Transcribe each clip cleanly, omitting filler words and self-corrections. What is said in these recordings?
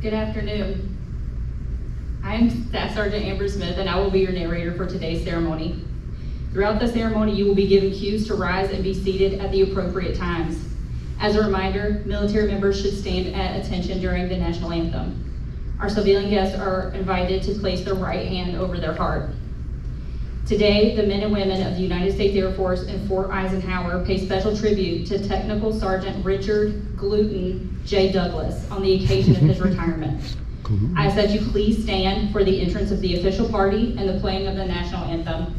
Good afternoon. I am Staff Sergeant Amber Smith, and I will be your narrator for today's ceremony. Throughout the ceremony, you will be given cues to rise and be seated at the appropriate times. As a reminder, military members should stand at attention during the national anthem. Our civilian guests are invited to place their right hand over their heart. Today, the men and women of the United States Air Force in Fort Eisenhower pay special tribute to Technical Sergeant Richard Gluten J. Douglas on the occasion of his retirement. I ask that you please stand for the entrance of the official party and the playing of the national anthem.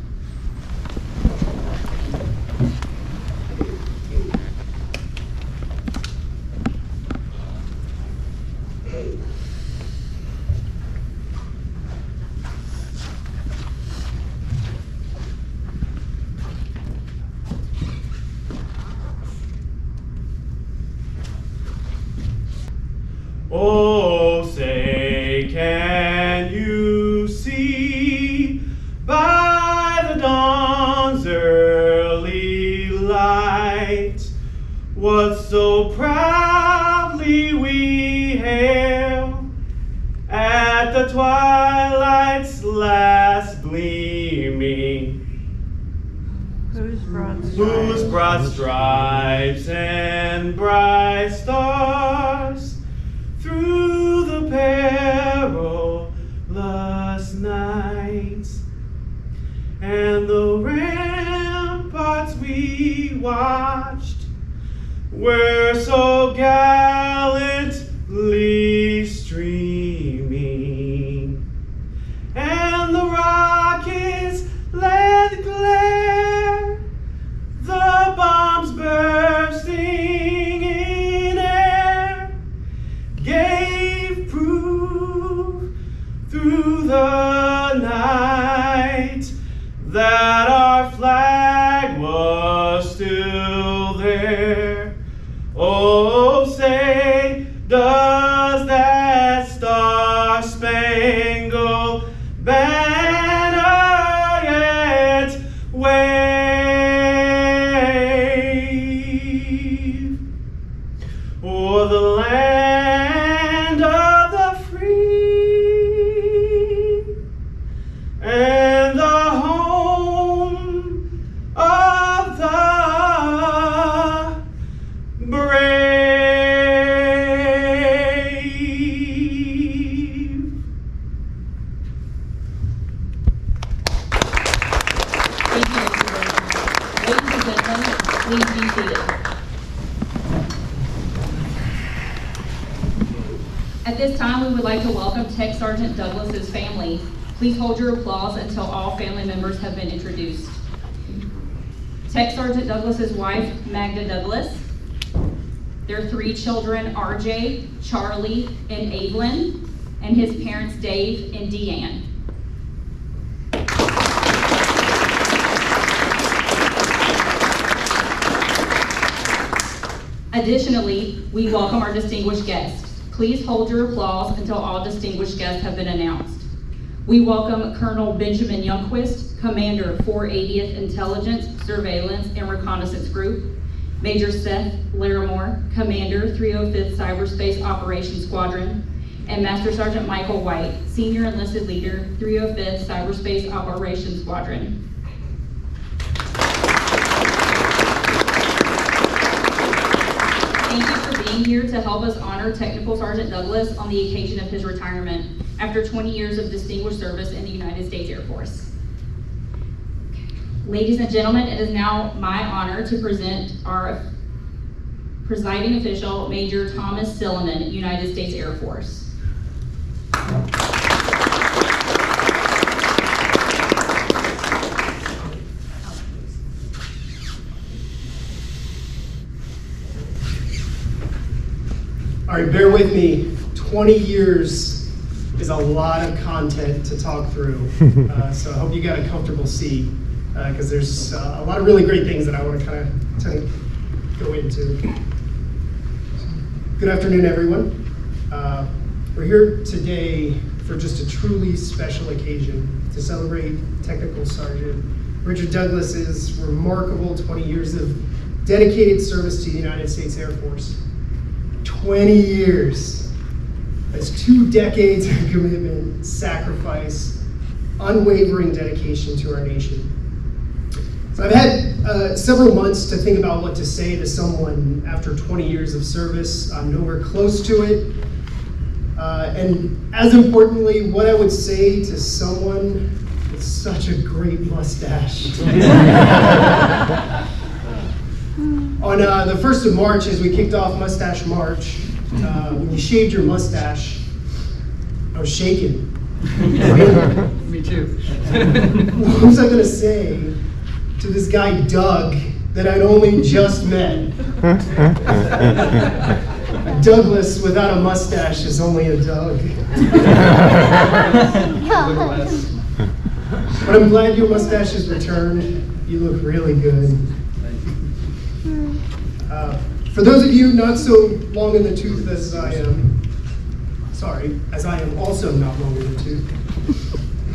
Oh, say, can you see by the dawn's early light what so proudly we hail at the twilight's last gleaming? Whose broad stripes and bright stars through the perilous nights, and the ramparts we watched were so gallantly streaming, and the rockets let glare, the bombs bursting in air gave proof through the night that our flag was still there. Oh, say, does that star-spangled banner yet wave o'er the land of the free and the home of the brave? Thank you, Mr. Williams. Ladies and gentlemen, please be seated. At this time, we would like to welcome Tech Sergeant Douglas's family. Please hold your applause until all family members have been introduced. Tech Sergeant Douglas's wife, Magda Douglas. Their 3 children, RJ, Charlie, and Evelyn, and his parents, Dave and Deanne. Additionally, we welcome our distinguished guests. Please hold your applause until all distinguished guests have been announced. We welcome Colonel Benjamin Youngquist, Commander 480th Intelligence, Surveillance, and Reconnaissance Group, Major Seth Larimore, Commander 305th Cyberspace Operations Squadron, and Master Sergeant Michael White, Senior Enlisted Leader, 305th Cyberspace Operations Squadron. Thank you for being here to help us honor Technical Sergeant Douglas on the occasion of his retirement after 20 years of distinguished service in the United States Air Force. Ladies and gentlemen, it is now my honor to present our presiding official, Major Thomas Silliman, United States Air Force. All right, bear with me. 20 years is a lot of content to talk through. So I hope you got a comfortable seat because there's a lot of really great things that I want to kind of go into. Good afternoon, everyone. We're here today for just a truly special occasion to celebrate Technical Sergeant Richard Douglas's remarkable 20 years of dedicated service to the United States Air Force. 20 years. It's 2 decades of commitment, sacrifice, unwavering dedication to our nation. So I've had several months to think about what to say to someone after 20 years of service. I'm nowhere close to it. And as importantly, what I would say to someone with such a great mustache. On the 1st of March, as we kicked off Mustache March, when you shaved your mustache, I was shaking. Me too. What was I going to say to this guy, Doug, that I'd only just met? Douglas without a mustache is only a Doug. But I'm glad your mustache has returned. You look really good. For those of you not so long in the tooth as I am, as I am also not long in the tooth,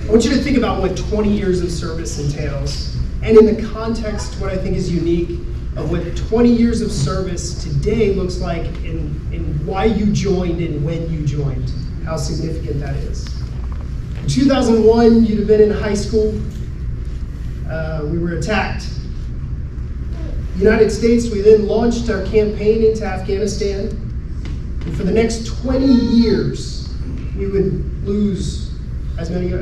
I want you to think about what 20 years of service entails, and in the context, what I think is unique of what 20 years of service today looks like in why you joined and when you joined, how significant that is. In 2001, you'd have been in high school. We were attacked. United States, we then launched our campaign into Afghanistan. And for the next 20 years, we would lose as many,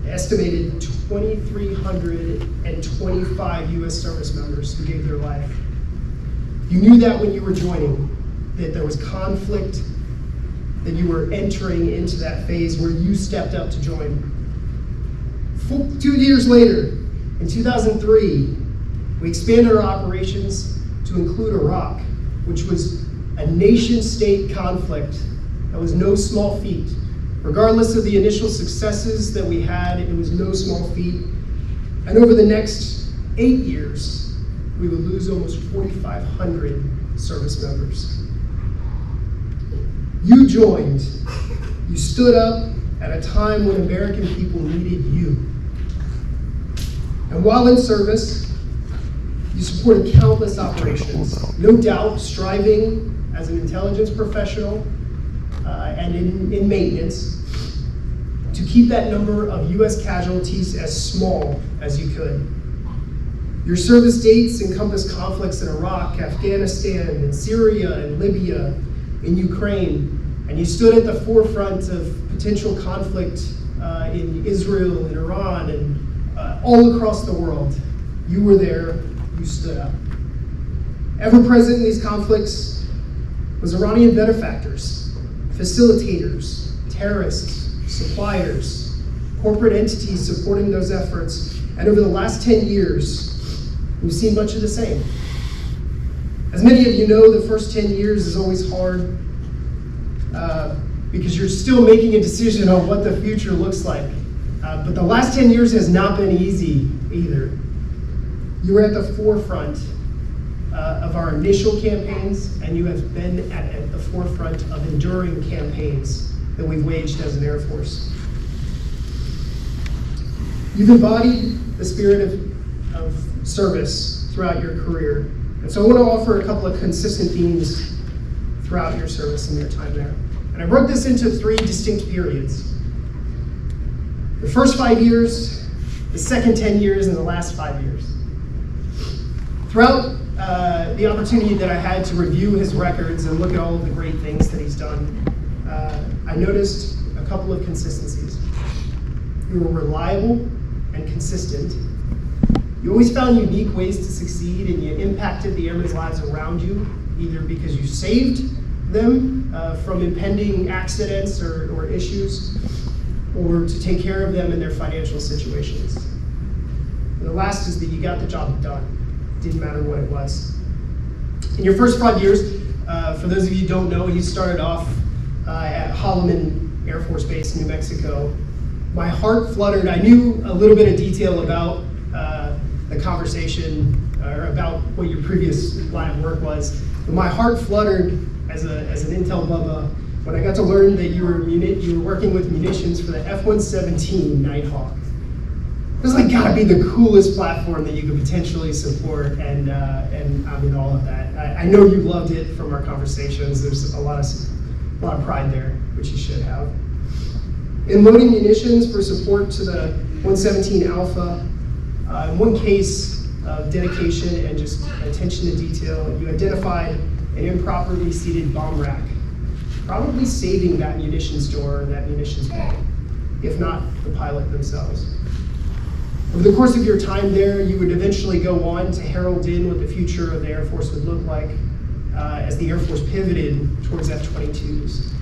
estimated 2,325 U.S. service members who gave their life. You knew that when you were joining, that there was conflict, that you were entering into that phase where you stepped up to join. 2 years later, in 2003, we expanded our operations to include Iraq, which was a nation-state conflict that was no small feat. Regardless of the initial successes that we had, it was no small feat. And over the next 8 years, we would lose almost 4,500 service members. You joined. You stood up at a time when American people needed you. And while in service, you supported countless operations, no doubt striving as an intelligence professional and in maintenance to keep that number of U.S. casualties as small as you could. Your service dates encompass conflicts in Iraq, Afghanistan, in Syria, and Libya, in Ukraine, and you stood at the forefront of potential conflict in Israel, in Iran, and all across the world. You were there, you stood up. Ever present in these conflicts was Iranian benefactors, facilitators, terrorists, suppliers, corporate entities supporting those efforts, and over the last 10 years, we've seen much of the same. As many of you know, the first 10 years is always hard because you're still making a decision on what the future looks like. But the last 10 years has not been easy either. You were at the forefront of our initial campaigns, and you have been at the forefront of enduring campaigns that we've waged as an Air Force. You've embodied the spirit of service throughout your career. And so I want to offer a couple of consistent themes throughout your service and your time there. And I broke this into 3 distinct periods. The first 5 years, the second 10 years, and the last 5 years. Throughout the opportunity that I had to review his records and look at all of the great things that he's done, I noticed a couple of consistencies. You were reliable and consistent. You always found unique ways to succeed, and you impacted the airmen's lives around you, either because you saved them from impending accidents or issues, or to take care of them in their financial situations. And the last is that you got the job done. Didn't matter what it was. In your first 5 years, for those of you who don't know, you started off at Holloman Air Force Base, New Mexico. My heart fluttered. I knew a little bit of detail about the conversation or about what your previous line of work was, but my heart fluttered as an Intel Bubba when I got to learn that you were working with munitions for the F-117 Nighthawk. It was like gotta be the coolest platform that you could potentially support, and I mean all of that. I know you loved it from our conversations. There's a lot of pride there. which you should have. In loading munitions for support to the 117 Alpha, in one case of dedication and just attention to detail, you identified an improperly seated bomb rack, probably saving that munitions door or that munitions bay, if not the pilot themselves. Over the course of your time there, you would eventually go on to herald in what the future of the Air Force would look like as the Air Force pivoted towards F-22s.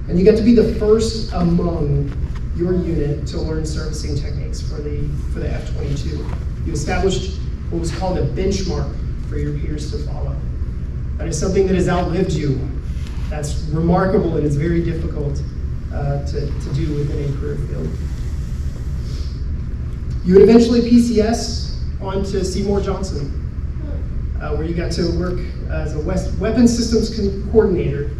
And you got to be the first among your unit to learn servicing techniques for the F-22. You established what was called a benchmark for your peers to follow. That is something that has outlived you. That's remarkable, and it's very difficult to do within a career field. You would eventually PCS on to Seymour Johnson, where you got to work as a weapons systems coordinator.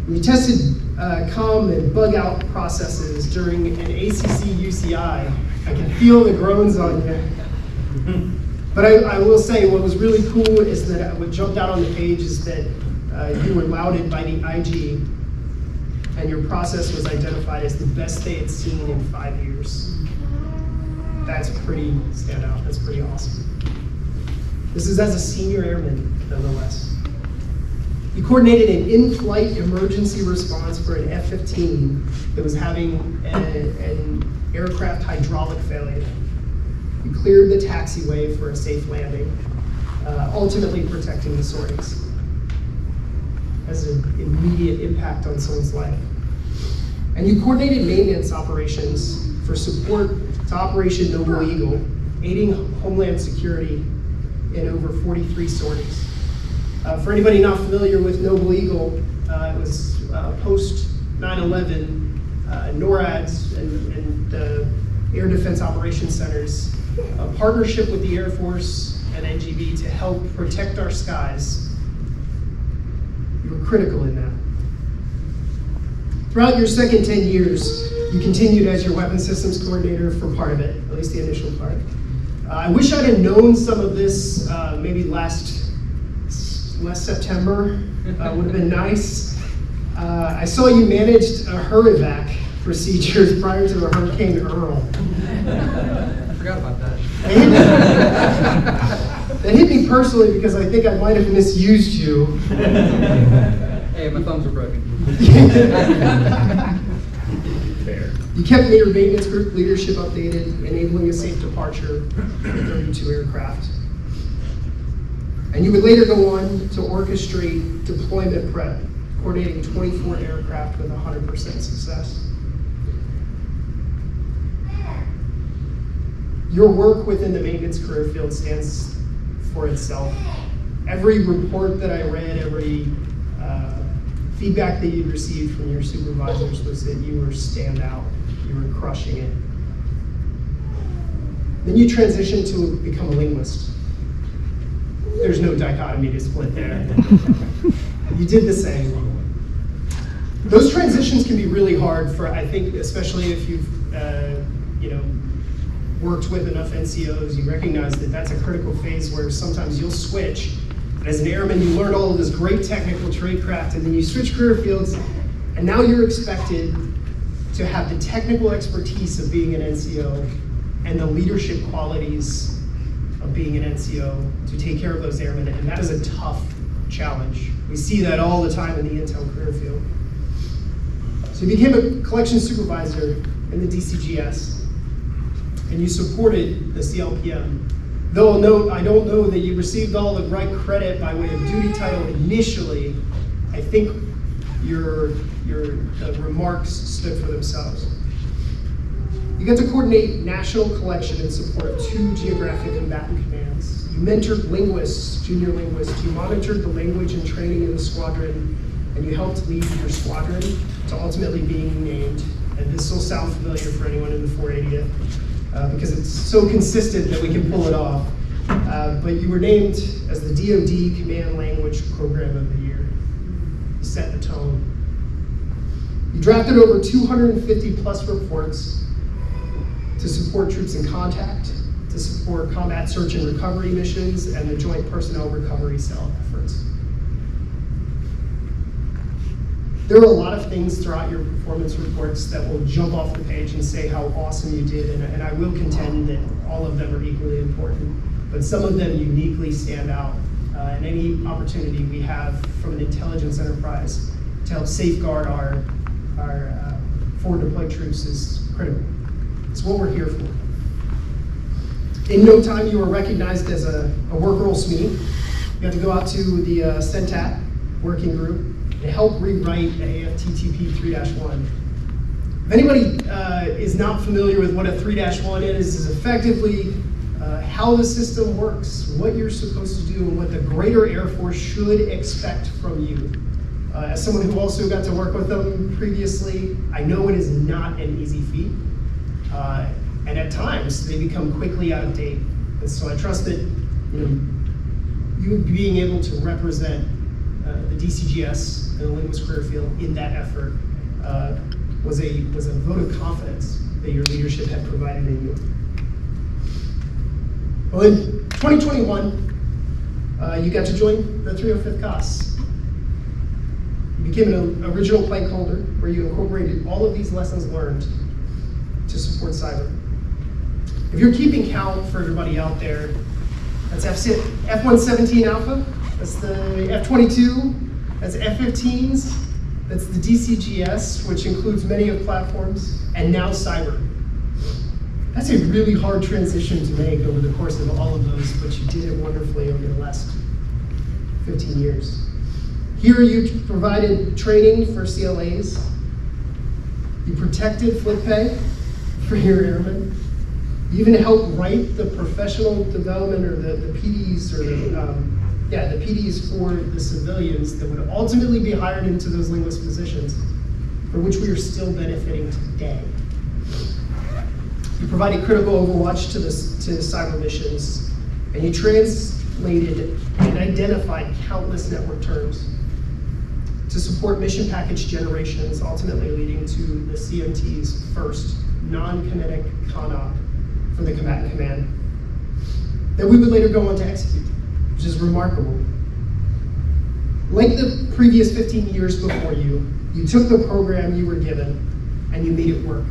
You tested comm and bug out processes during an ACC UCI. I can feel the groans on you. But I will say what was really cool is that what jumped out on the page is that you were lauded by the IG, and your process was identified as the best they had seen in 5 years. That's pretty standout. That's pretty awesome. This is as a senior airman, nonetheless. You coordinated an in-flight emergency response for an F-15 that was having an aircraft hydraulic failure. You cleared the taxiway for a safe landing, ultimately protecting the sorties. Has an immediate impact on someone's life. And you coordinated maintenance operations for support to Operation Noble Eagle, aiding Homeland Security in over 43 sorties. For anybody not familiar with Noble Eagle, it was post 9/11, NORAD's and Air Defense Operations Centers, a partnership with the Air Force and NGB to help protect our skies. You were critical in that. Throughout your second 10 years, you continued as your weapons systems coordinator for part of it, at least the initial part. I wish I'd have known some of this maybe last September. Would have been nice. I saw you managed a Hurrivac procedures prior to the Hurricane Earl. I forgot about that. That hit me personally because I think I might have misused you. Hey, my thumbs are broken. Fair. You kept your maintenance group leadership updated, enabling a safe departure for 32 aircraft. And you would later go on to orchestrate deployment prep, coordinating 24 aircraft with 100% success. Your work within the maintenance career field stands for itself. Every report that I read, every feedback that you'd received from your supervisors was that you were standout, you were crushing it. Then you transitioned to become a linguist. There's no dichotomy to split there. You did the same. Those transitions can be really hard for, I think, especially if you've worked with enough NCOs, you recognize that that's a critical phase where sometimes you'll switch. And as an airman, you learned all of this great technical tradecraft, and then you switch career fields, and now you're expected to have the technical expertise of being an NCO and the leadership qualities of being an NCO to take care of those airmen, and that is a tough challenge. We see that all the time in the intel career field. So you became a collection supervisor in the DCGS, and you supported the CLPM. Though I'll note, I don't know that you received all the right credit by way of duty title initially. I think your remarks stood for themselves. You got to coordinate national collection and support 2 geographic combatant commands. You mentored linguists, junior linguists. You monitored the language and training in the squadron, and you helped lead your squadron to ultimately being named. And this will sound familiar for anyone in the 480th. Because it's so consistent that we can pull it off. But you were named as the DoD Command Language Program of the Year. You set the tone. You drafted over 250 plus reports to support troops in contact, to support combat search and recovery missions, and the Joint Personnel Recovery Cell efforts. There are a lot of things throughout your performance reports that will jump off the page and say how awesome you did, and I will contend that all of them are equally important, but some of them uniquely stand out. And any opportunity we have from an intelligence enterprise to help safeguard our forward deployed troops is critical. It's what we're here for. In no time, you were recognized as a work role SME. You got to go out to the CENTAT working group and help rewrite AFTTP 3-1. If anybody is not familiar with what a 3-1 is effectively how the system works, what you're supposed to do, and what the greater Air Force should expect from you. As someone who also got to work with them previously, I know it is not an easy feat. And at times, they become quickly out of date. And so I trust that you being able to represent the DCGS and the Linguist Career Field in that effort was a vote of confidence that your leadership had provided in you. Well, in 2021, you got to join the 305th COS. You became an original plank holder where you incorporated all of these lessons learned to support cyber. If you're keeping count for everybody out there, that's F-117 Alpha, that's the F-22, that's F-15s, that's the DCGS, which includes many of platforms, and now cyber. That's a really hard transition to make over the course of all of those, but you did it wonderfully over the last 15 years. Here you provided training for CLAs, you protected flip pay for your airmen, you even helped write the professional development or the PDs or the PDs for the civilians that would ultimately be hired into those linguist positions, for which we are still benefiting today. You provided critical overwatch to cyber missions, and you translated and identified countless network terms to support mission package generations, ultimately leading to the CMT's first non-kinetic CONOP for the combatant command that we would later go on to execute, which is remarkable. Like the previous 15 years before you, you took the program you were given and you made it work.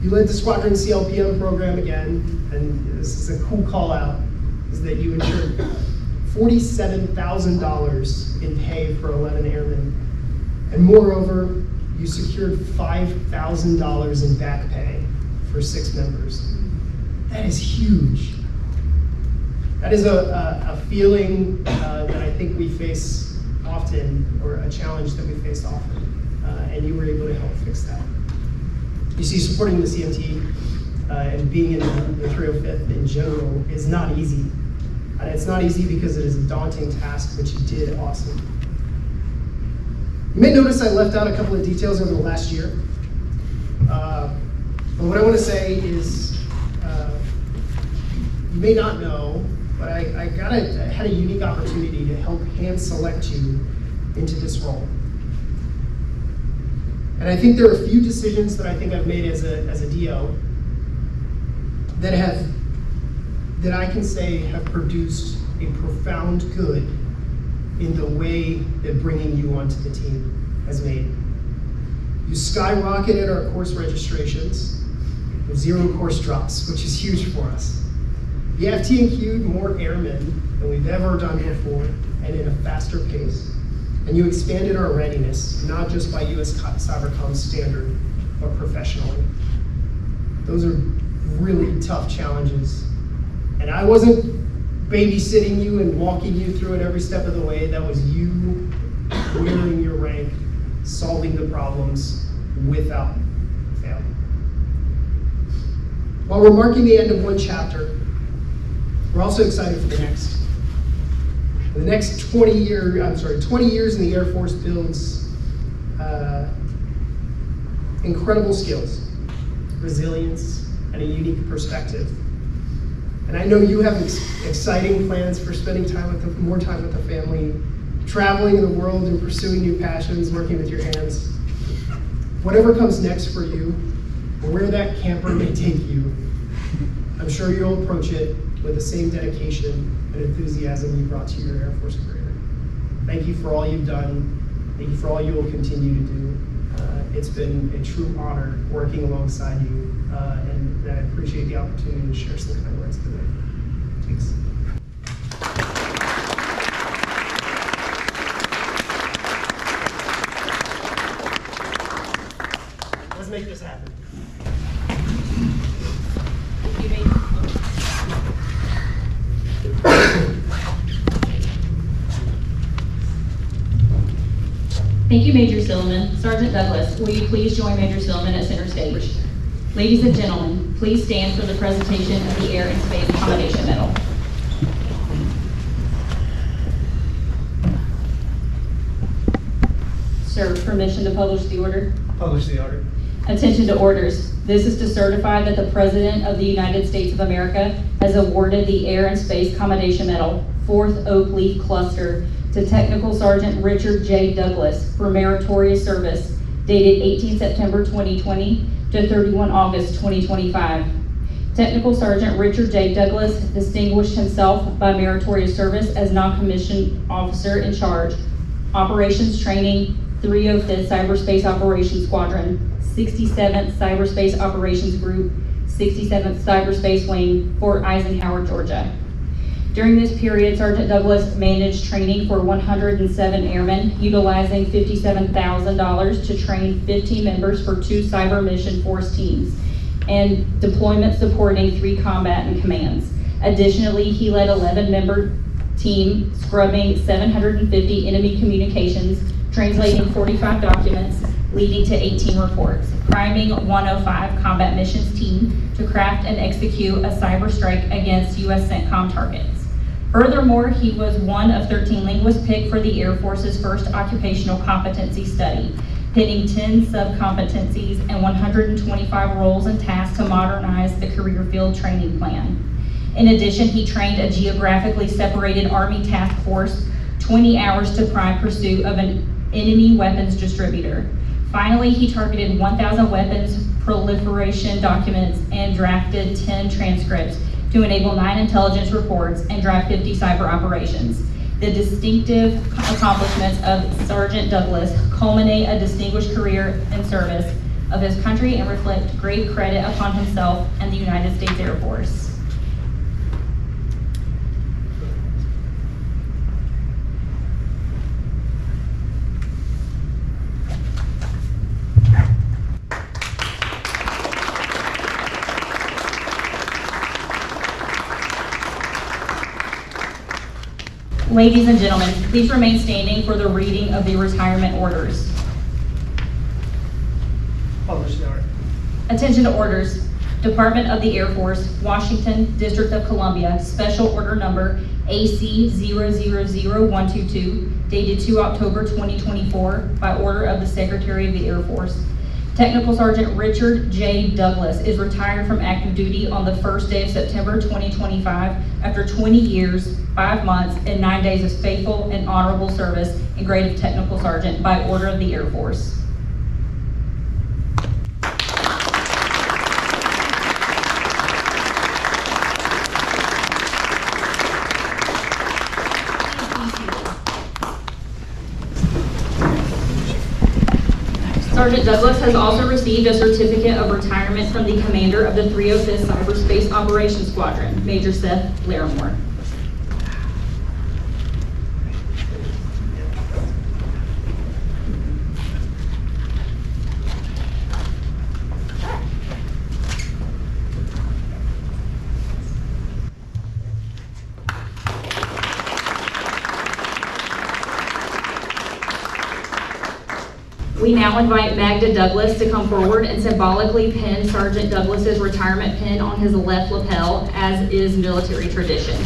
You led the Squadron CLPM program again, and this is a cool call out, is that you ensured $47,000 in pay for 11 airmen. And moreover, you secured $5,000 in back pay for 6 members. That is huge. That is a feeling that I think we face often, or a challenge that we face often, and you were able to help fix that. You see, supporting the CMT and being in the 305th in general is not easy. And it's not easy because it is a daunting task, but you did awesome. You may notice I left out a couple of details over the last year. But what I want to say is, you may not know, but I had a unique opportunity to help hand select you into this role. And I think there are a few decisions that I think I've made as a DO that I can say have produced a profound good in the way that bringing you onto the team has made. You skyrocketed our course registrations with 0 course drops, which is huge for us. The FT&Q'd more airmen than we've ever done before, and at a faster pace. And you expanded our readiness, not just by US Cybercom standard, but professionally. Those are really tough challenges. And I wasn't babysitting you and walking you through it every step of the way. That was you wearing your rank, solving the problems without fail. While we're marking the end of one chapter, we're also excited for the next. The next 20 years in the Air Force builds incredible skills, resilience, and a unique perspective. And I know you have exciting plans for spending more time with the family, traveling the world and pursuing new passions, working with your hands. Whatever comes next for you, or where that camper may take you, I'm sure you'll approach it with the same dedication and enthusiasm you brought to your Air Force career. Thank you for all you've done, Thank you for all you will continue to do. It's been a true honor working alongside you, and I appreciate the opportunity to share some kind words today. Thanks. Let's make this happen. Thank you, Major Silliman. Sergeant Douglas, will you please join Major Silliman at center stage? Ladies and gentlemen, please stand for the presentation of the Air and Space Accommodation Medal. Sir, permission to publish the order? Publish the order. Attention to orders. This is to certify that the President of the United States of America has awarded the Air and Space Accommodation Medal, 4th Oak Leaf Cluster, to Technical Sergeant Richard J. Douglas for meritorious service dated 18 September 2020 to 31 August 2025. Technical Sergeant Richard J. Douglas distinguished himself by meritorious service as non-commissioned officer in charge, Operations Training, 305th Cyberspace Operations Squadron, 67th Cyberspace Operations Group, 67th Cyberspace Wing, Fort Eisenhower, Georgia. During this period, Sergeant Douglas managed training for 107 airmen, utilizing $57,000 to train 15 members for 2 cyber mission force teams, and deployment supporting 3 combatant commands. Additionally, he led 11-member team scrubbing 750 enemy communications, translating 45 documents, leading to 18 reports, priming 105 combat missions team to craft and execute a cyber strike against U.S. CENTCOM targets. Furthermore, he was one of 13 linguists picked for the Air Force's first occupational competency study, pitting 10 sub-competencies and 125 roles and tasks to modernize the career field training plan. In addition, he trained a geographically separated Army task force 20 hours to prime pursuit of an enemy weapons distributor. Finally, he targeted 1,000 weapons proliferation documents and drafted 10 transcripts to enable 9 intelligence reports and drive 50 cyber operations. The distinctive accomplishments of Sergeant Douglas culminate a distinguished career in service of his country and reflect great credit upon himself and the United States Air Force. Ladies and gentlemen, please remain standing for the reading of the retirement orders. Publish the order. Attention to orders. Department of the Air Force, Washington, District of Columbia, Special Order Number AC000122, dated 2 October 2024, by order of the Secretary of the Air Force. Technical Sergeant Richard J. Douglas is retired from active duty on the first day of September 2025 after 20 years, 5 months, and 9 days of faithful and honorable service in grade of Technical Sergeant by order of the Air Force. Sergeant Douglas has also received a certificate of retirement from the commander of the 305th Cyberspace Operations Squadron, Major Seth Larimore. We now invite Magda Douglas to come forward and symbolically pin Sergeant Douglas's retirement pin on his left lapel, as is military tradition.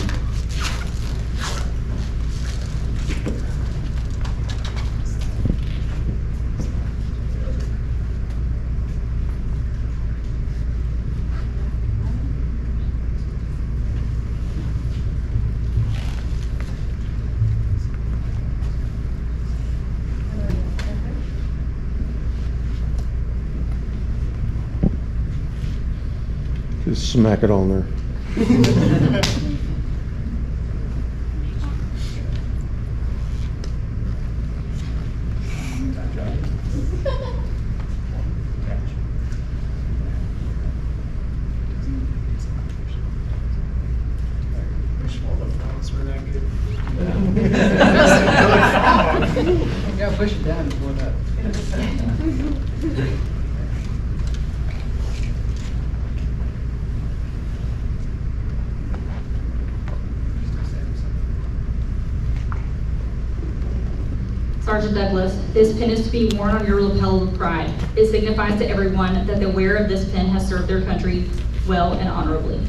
Just smack it on there. Those were that good. You gotta push it down to blow it up. Sergeant Douglas, this pin is to be worn on your lapel with pride. It signifies to everyone that the wearer of this pin has served their country well and honorably.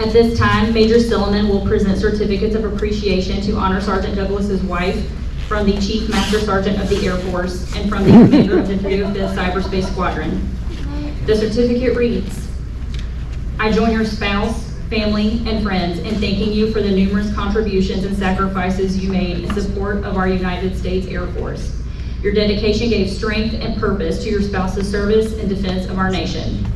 At this time, Major Silliman will present certificates of appreciation to honor Sergeant Douglas's wife from the Chief Master Sergeant of the Air Force and from the Commander of the 305th Cyberspace Squadron. The certificate reads, I join your spouse, family, and friends in thanking you for the numerous contributions and sacrifices you made in support of our United States Air Force. Your dedication gave strength and purpose to your spouse's service and defense of our nation.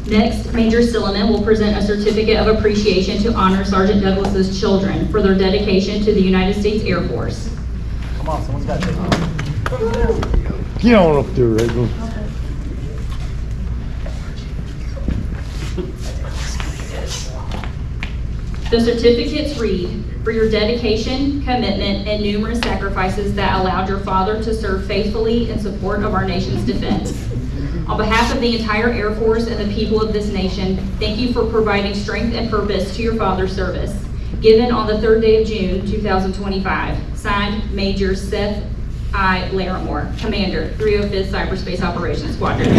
Next, Major Silliman will present a certificate of appreciation to honor Sergeant Douglas's children for their dedication to the United States Air Force. Come on, someone's got to take it. Get on up there, Rachel. The certificates read, for your dedication, commitment, and numerous sacrifices that allowed your father to serve faithfully in support of our nation's defense. On behalf of the entire Air Force and the people of this nation, thank you for providing strength and purpose to your father's service. Given on the 3rd day of June, 2025. Signed, Major Seth I. Larimore, Commander, 305th Cyberspace Operations Squadron.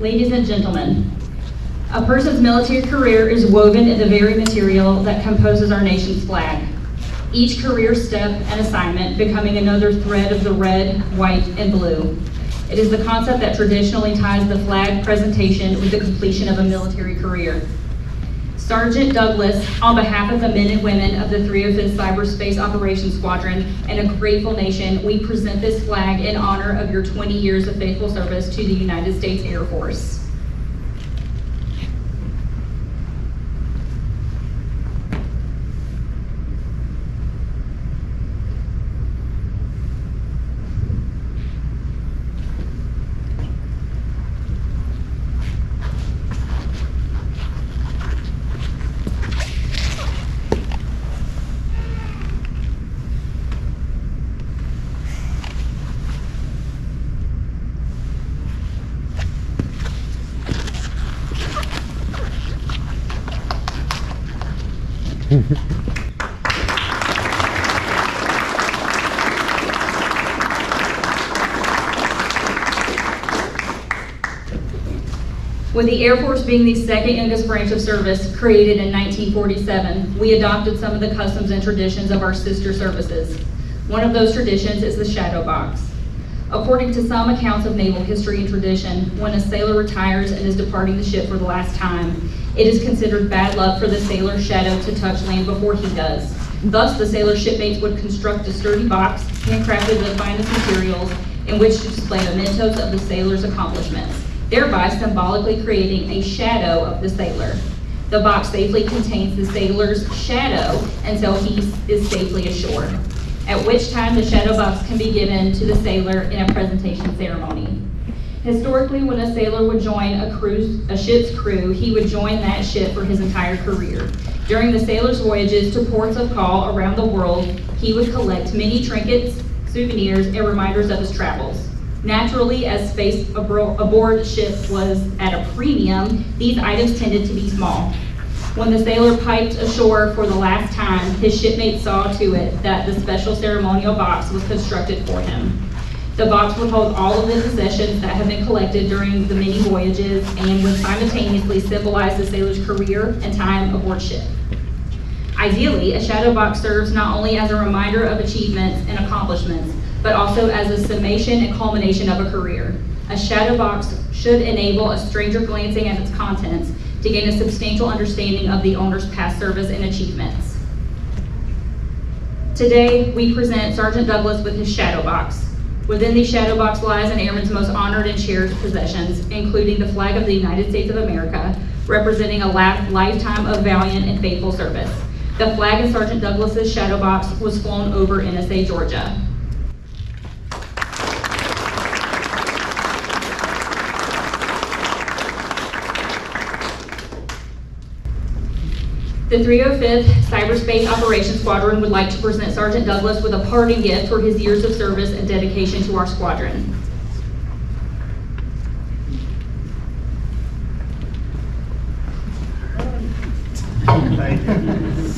Ladies and gentlemen, a person's military career is woven in the very material that composes our nation's flag. Each career step and assignment becoming another thread of the red, white, and blue. It is the concept that traditionally ties the flag presentation with the completion of a military career. Sergeant Douglas, on behalf of the men and women of the 305th Cyberspace Operations Squadron and a grateful nation, we present this flag in honor of your 20 years of faithful service to the United States Air Force. With the Air Force being the second youngest branch of service, created in 1947, we adopted some of the customs and traditions of our sister services. One of those traditions is the shadow box. According to some accounts of naval history and tradition, when a sailor retires and is departing the ship for the last time, it is considered bad luck for the sailor's shadow to touch land before he does. Thus, the sailor's shipmates would construct a sturdy box, handcrafted with finest materials, in which to display mementos of the sailor's accomplishments, thereby symbolically creating a shadow of the sailor. The box safely contains the sailor's shadow until he is safely ashore, at which time the shadow box can be given to the sailor in a presentation ceremony. Historically, when a sailor would join a ship's crew, he would join that ship for his entire career. During the sailor's voyages to ports of call around the world, he would collect many trinkets, souvenirs, and reminders of his travels. Naturally, as space aboard ship was at a premium, these items tended to be small. When the sailor piped ashore for the last time, his shipmates saw to it that the special ceremonial box was constructed for him. The box would hold all of the possessions that had been collected during the many voyages and would simultaneously symbolize the sailor's career and time aboard ship. Ideally, a shadow box serves not only as a reminder of achievements and accomplishments, but also as a summation and culmination of a career. A shadow box should enable a stranger glancing at its contents to gain a substantial understanding of the owner's past service and achievements. Today, we present Sergeant Douglas with his shadow box. Within the shadow box lies an airman's most honored and cherished possessions, including the flag of the United States of America, representing a lifetime of valiant and faithful service. The flag in Sergeant Douglas's shadow box was flown over NSA, Georgia. The 305th Cyberspace Operations Squadron would like to present Sergeant Douglas with a parting gift for his years of service and dedication to our squadron. Thank you.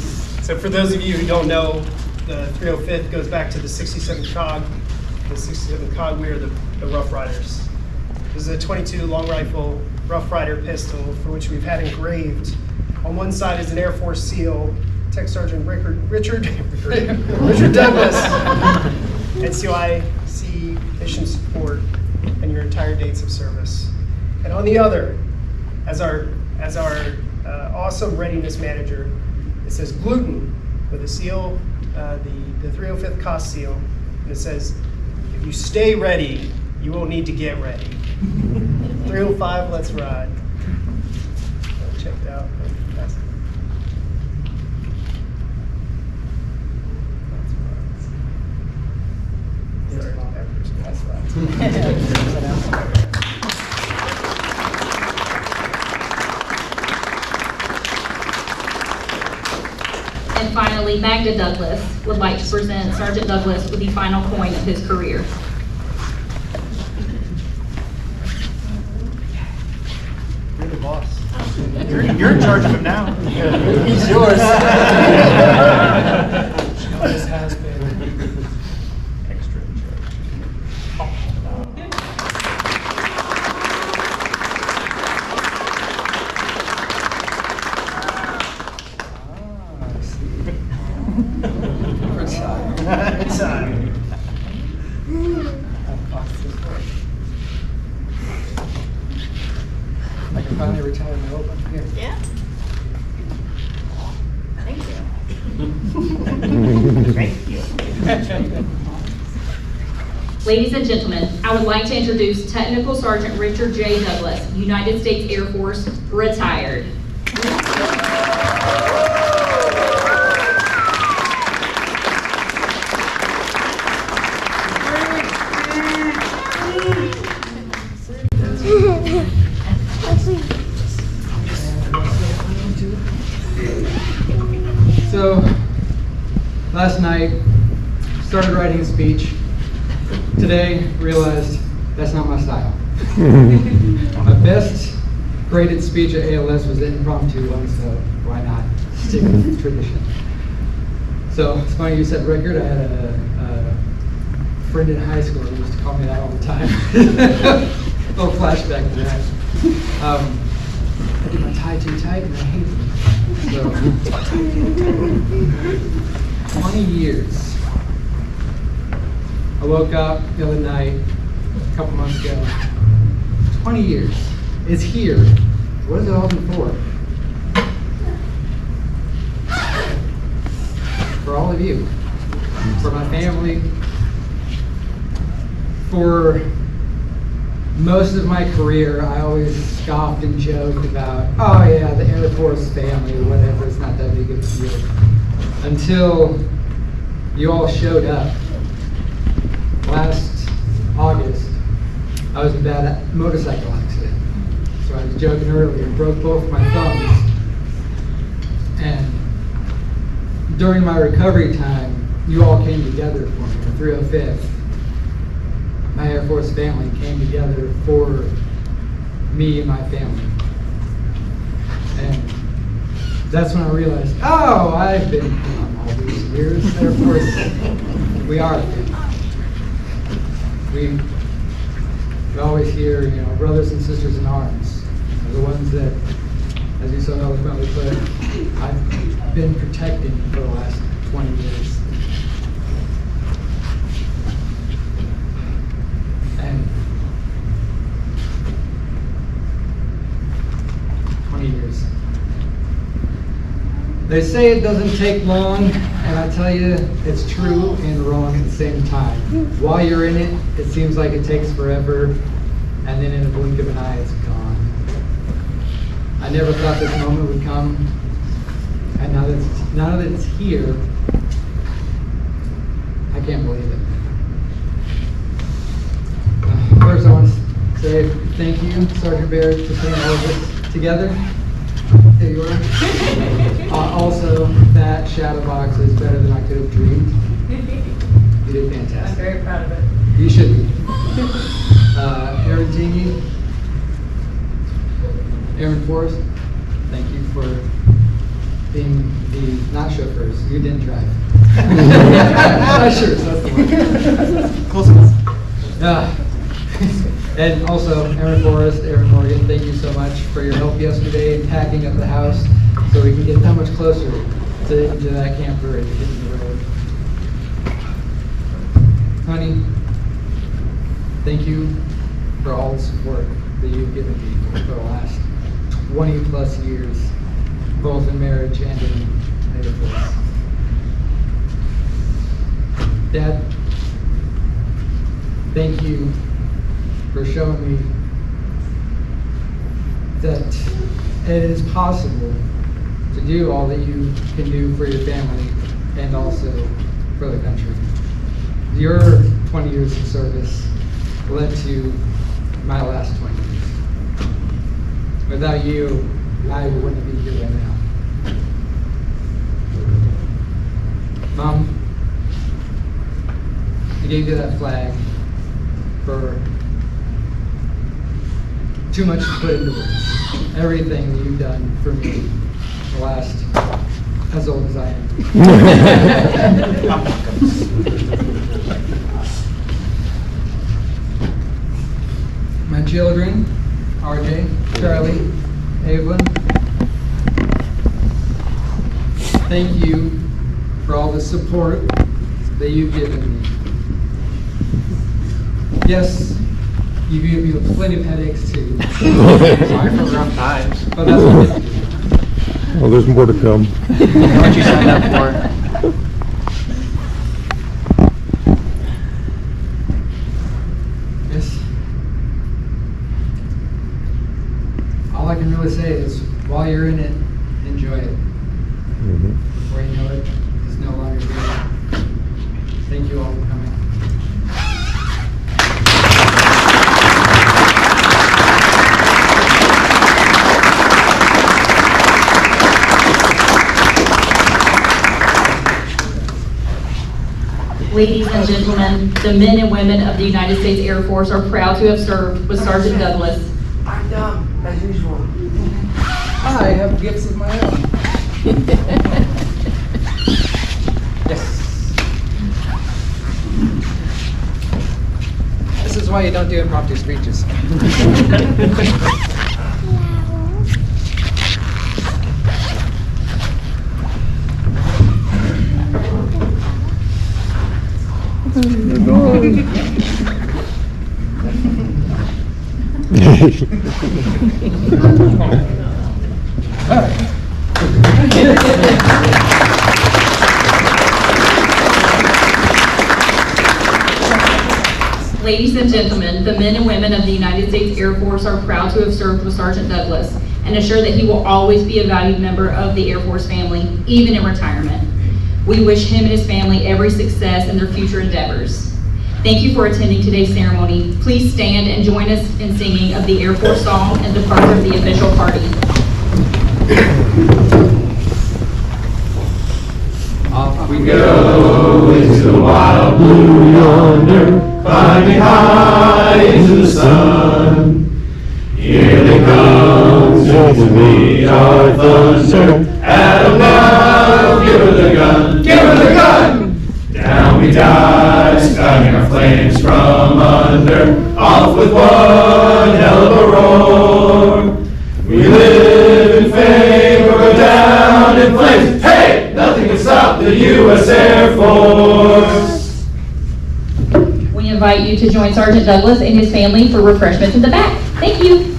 So for those of you who don't know, the 305th goes back to the 67th COG. The 67th COG, we are the Rough Riders. This is a 22 long rifle Rough Rider pistol for which we've had engraved. On one side is an Air Force SEAL, Tech Sergeant Richard Douglas, NCOIC mission support, and your entire dates of service. And on the other, as our awesome readiness manager, it says Gluten with a seal, the 305th COS seal, and it says, if you stay ready, you won't need to get ready. 305, let's ride. Check it out. And finally, Magda Douglas would like to present Sergeant Douglas with the final point of his career. You're the boss. You're in charge of him now. He's yours. Always has been. Extra in charge. Inside. I can finally retire my open. Here. Yeah. Thank you. Thank you. Ladies and gentlemen, I would like to introduce Technical Sergeant Richard J. Douglas, United States Air Force, retired. So, last night, started writing a speech. Today, realized that's not my style. My best graded speech at ALS was an impromptu one, so why not stick with tradition? So, it's funny you said record. I had a friend in high school who used to call me that all the time. Little flashback to that. I did my tie too tight and I hate it. So, 20 years. I woke up the other night, a couple months ago. 20 years. It's here. What has it all been for? For all of you. For my family. For most of my career, I always scoffed and joked about, oh yeah, the Air Force family or whatever, it's not that big of a deal. Until you all showed up. Last August, I was in a bad motorcycle accident. So I was joking earlier, broke both my thumbs. And during my recovery time, you all came together for me, the 305th. My Air Force family came together for me and my family. And that's when I realized, oh, I've been all these years. Air Force, we are a family. We always hear, brothers and sisters in arms are the ones that, as you so eloquently put, I've been protecting for the last 20 years. They say it doesn't take long, and I tell you, it's true and wrong at the same time. While you're in it, it seems like it takes forever, and then in a blink of an eye, it's gone. I never thought this moment would come, and now that it's here, I can't believe it. First, I want to say thank you, Sergeant Baird, for putting all of this together. There you are. Also, that shadow box is better than I could have dreamed. You did fantastic. I'm very proud of it. You should be. Aaron Tingy, Aaron Forrest, thank you for being the not chauffeurs. You didn't drive. Not sure, so that's the one. Close enough. And also, Aaron Forrest, Aaron Morgan, thank you so much for your help yesterday in packing up the house so we can get that much closer to that camper and hitting the road. Honey, thank you for all the support that you've given me for the last 20 plus years, both in marriage and in Air Force. Dad, thank you for showing me that it is possible to do all that you can do for your family and also for the country. Your 20 years of service led to my last 20 years. Without you, I wouldn't be here right now. Mom, I gave you that flag for too much to put into words. Everything that you've done for me the last, as old as I am. My children, RJ, Charlie, Evelyn, thank you for all the support that you've given me. Yes, you gave me plenty of headaches too. Sorry for rough times. But that's what it is. Oh, there's more to come. What you signed up for? Yes. All I can really say is, while you're in it, enjoy it. Before you know it, it's no longer here. Thank you all for coming. Ladies and gentlemen, the men and women of the United States Air Force are proud to have served with Sergeant Douglas. I'm dumb, as usual. I have gifts of my own. Yes. This is why you don't do impromptu speeches. Ladies and gentlemen, the men and women of the United States Air Force are proud to have served with Sergeant Douglas and assure that he will always be a valued member of the Air Force family, even in retirement. We wish him and his family every success in their future endeavors. Thank you for attending today's ceremony. Please stand and join us in singing of the Air Force song and the part of the official party. Off we Go into the wild blue yonder, climbing high into the sun. Here they come to meet our thunder. Adam now, give her the gun, give her the gun. Down we dive, skying our flames from under. Off with one hell of a roar. We live in fame or go down in flames. Hey, nothing can stop the U.S. Air Force. We invite you to join Sergeant Douglas and his family for refreshments in the back. Thank you.